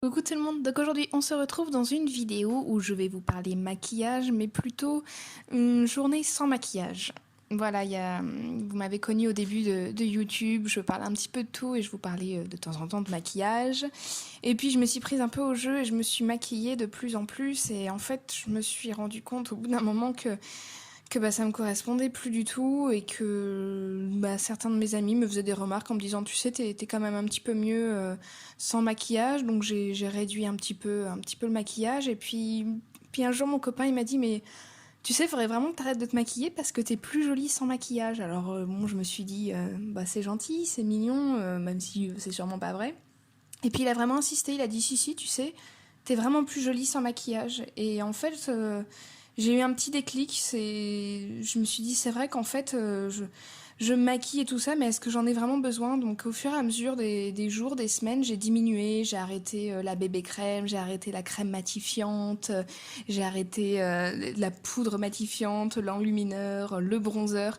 Coucou tout le monde, donc aujourd'hui on se retrouve dans une vidéo où je vais vous parler maquillage, mais plutôt une journée sans maquillage. Voilà, vous m'avez connu au début de YouTube, je parlais un petit peu de tout et je vous parlais de temps en temps de maquillage. Et puis je me suis prise un peu au jeu et je me suis maquillée de plus en plus et en fait je me suis rendu compte au bout d'un moment que ça me correspondait plus du tout et que certains de mes amis me faisaient des remarques en me disant tu sais t'es quand même un petit peu mieux sans maquillage, donc j'ai réduit un petit peu le maquillage et puis un jour mon copain il m'a dit mais tu sais, il faudrait vraiment que t'arrêtes de te maquiller parce que t'es plus jolie sans maquillage. Alors bon, je me suis dit c'est gentil, c'est mignon, même si c'est sûrement pas vrai. Et puis il a vraiment insisté, il a dit si tu sais, t'es vraiment plus jolie sans maquillage. Et en fait, j'ai eu un petit déclic. Je me suis dit c'est vrai qu'en fait, je me maquille et tout ça, mais est-ce que j'en ai vraiment besoin? Donc au fur et à mesure des jours, des semaines, j'ai diminué. J'ai arrêté la bébé crème, j'ai arrêté la crème matifiante, j'ai arrêté la poudre matifiante, l'enlumineur, le bronzer.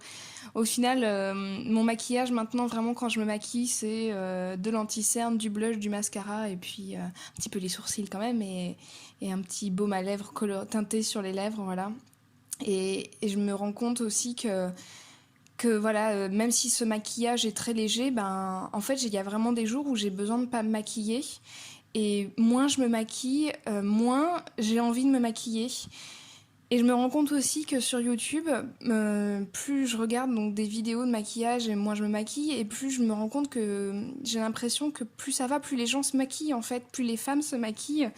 Au final, mon maquillage maintenant, vraiment, quand je me maquille, c'est de l'anti-cerne, du blush, du mascara et puis un petit peu les sourcils quand même et un petit baume à lèvres teinté sur les lèvres, voilà. Et je me rends compte aussi que voilà, même si ce maquillage est très léger, en fait, il y a vraiment des jours où j'ai besoin de pas me maquiller. Et moins je me maquille, moins j'ai envie de me maquiller. Et je me rends compte aussi que sur YouTube, plus je regarde donc des vidéos de maquillage et moins je me maquille, et plus je me rends compte que j'ai l'impression que plus ça va, plus les gens se maquillent en fait, plus les femmes se maquillent.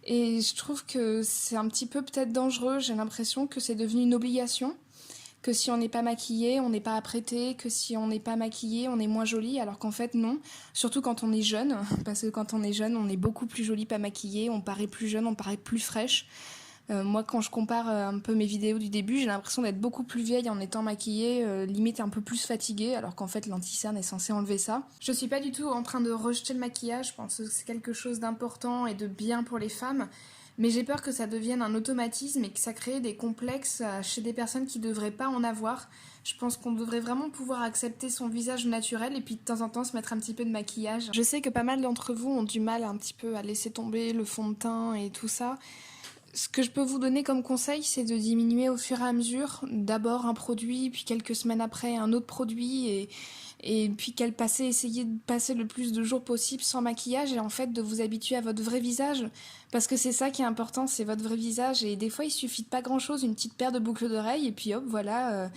Et je trouve que c'est un petit peu peut-être dangereux, j'ai l'impression que c'est devenu une obligation, que si on n'est pas maquillé, on n'est pas apprêté, que si on n'est pas maquillé, on est moins joli, alors qu'en fait non, surtout quand on est jeune, parce que quand on est jeune, on est beaucoup plus joli pas maquillé, on paraît plus jeune, on paraît plus fraîche. Moi, quand je compare un peu mes vidéos du début, j'ai l'impression d'être beaucoup plus vieille en étant maquillée, limite un peu plus fatiguée, alors qu'en fait l'anti-cerne est censé enlever ça. Je suis pas du tout en train de rejeter le maquillage, je pense que c'est quelque chose d'important et de bien pour les femmes, mais j'ai peur que ça devienne un automatisme et que ça crée des complexes chez des personnes qui devraient pas en avoir. Je pense qu'on devrait vraiment pouvoir accepter son visage naturel et puis de temps en temps se mettre un petit peu de maquillage. Je sais que pas mal d'entre vous ont du mal un petit peu à laisser tomber le fond de teint et tout ça. Ce que je peux vous donner comme conseil, c'est de diminuer au fur et à mesure. D'abord un produit, puis quelques semaines après un autre produit, et puis essayer de passer le plus de jours possible sans maquillage et en fait de vous habituer à votre vrai visage. Parce que c'est ça qui est important, c'est votre vrai visage. Et des fois, il suffit de pas grand-chose, une petite paire de boucles d'oreilles, et puis hop, voilà,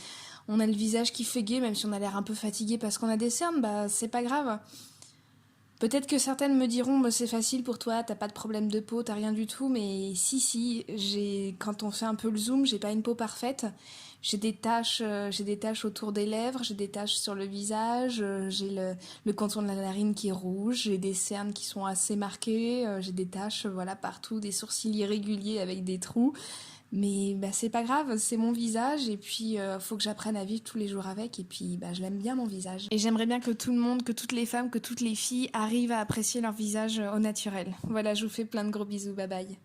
on a le visage qui fait gai, même si on a l'air un peu fatigué parce qu'on a des cernes, c'est pas grave. Peut-être que certaines me diront bah, c'est facile pour toi, t'as pas de problème de peau, t'as rien du tout, mais si, quand on fait un peu le zoom, j'ai pas une peau parfaite. J'ai des taches autour des lèvres, j'ai des taches sur le visage, j'ai le contour de la narine qui est rouge, j'ai des cernes qui sont assez marquées, j'ai des taches voilà partout, des sourcils irréguliers avec des trous. Mais c'est pas grave, c'est mon visage et puis faut que j'apprenne à vivre tous les jours avec et puis je l'aime bien mon visage. Et j'aimerais bien que tout le monde, que toutes les femmes, que toutes les filles arrivent à apprécier leur visage au naturel. Voilà, je vous fais plein de gros bisous, bye bye.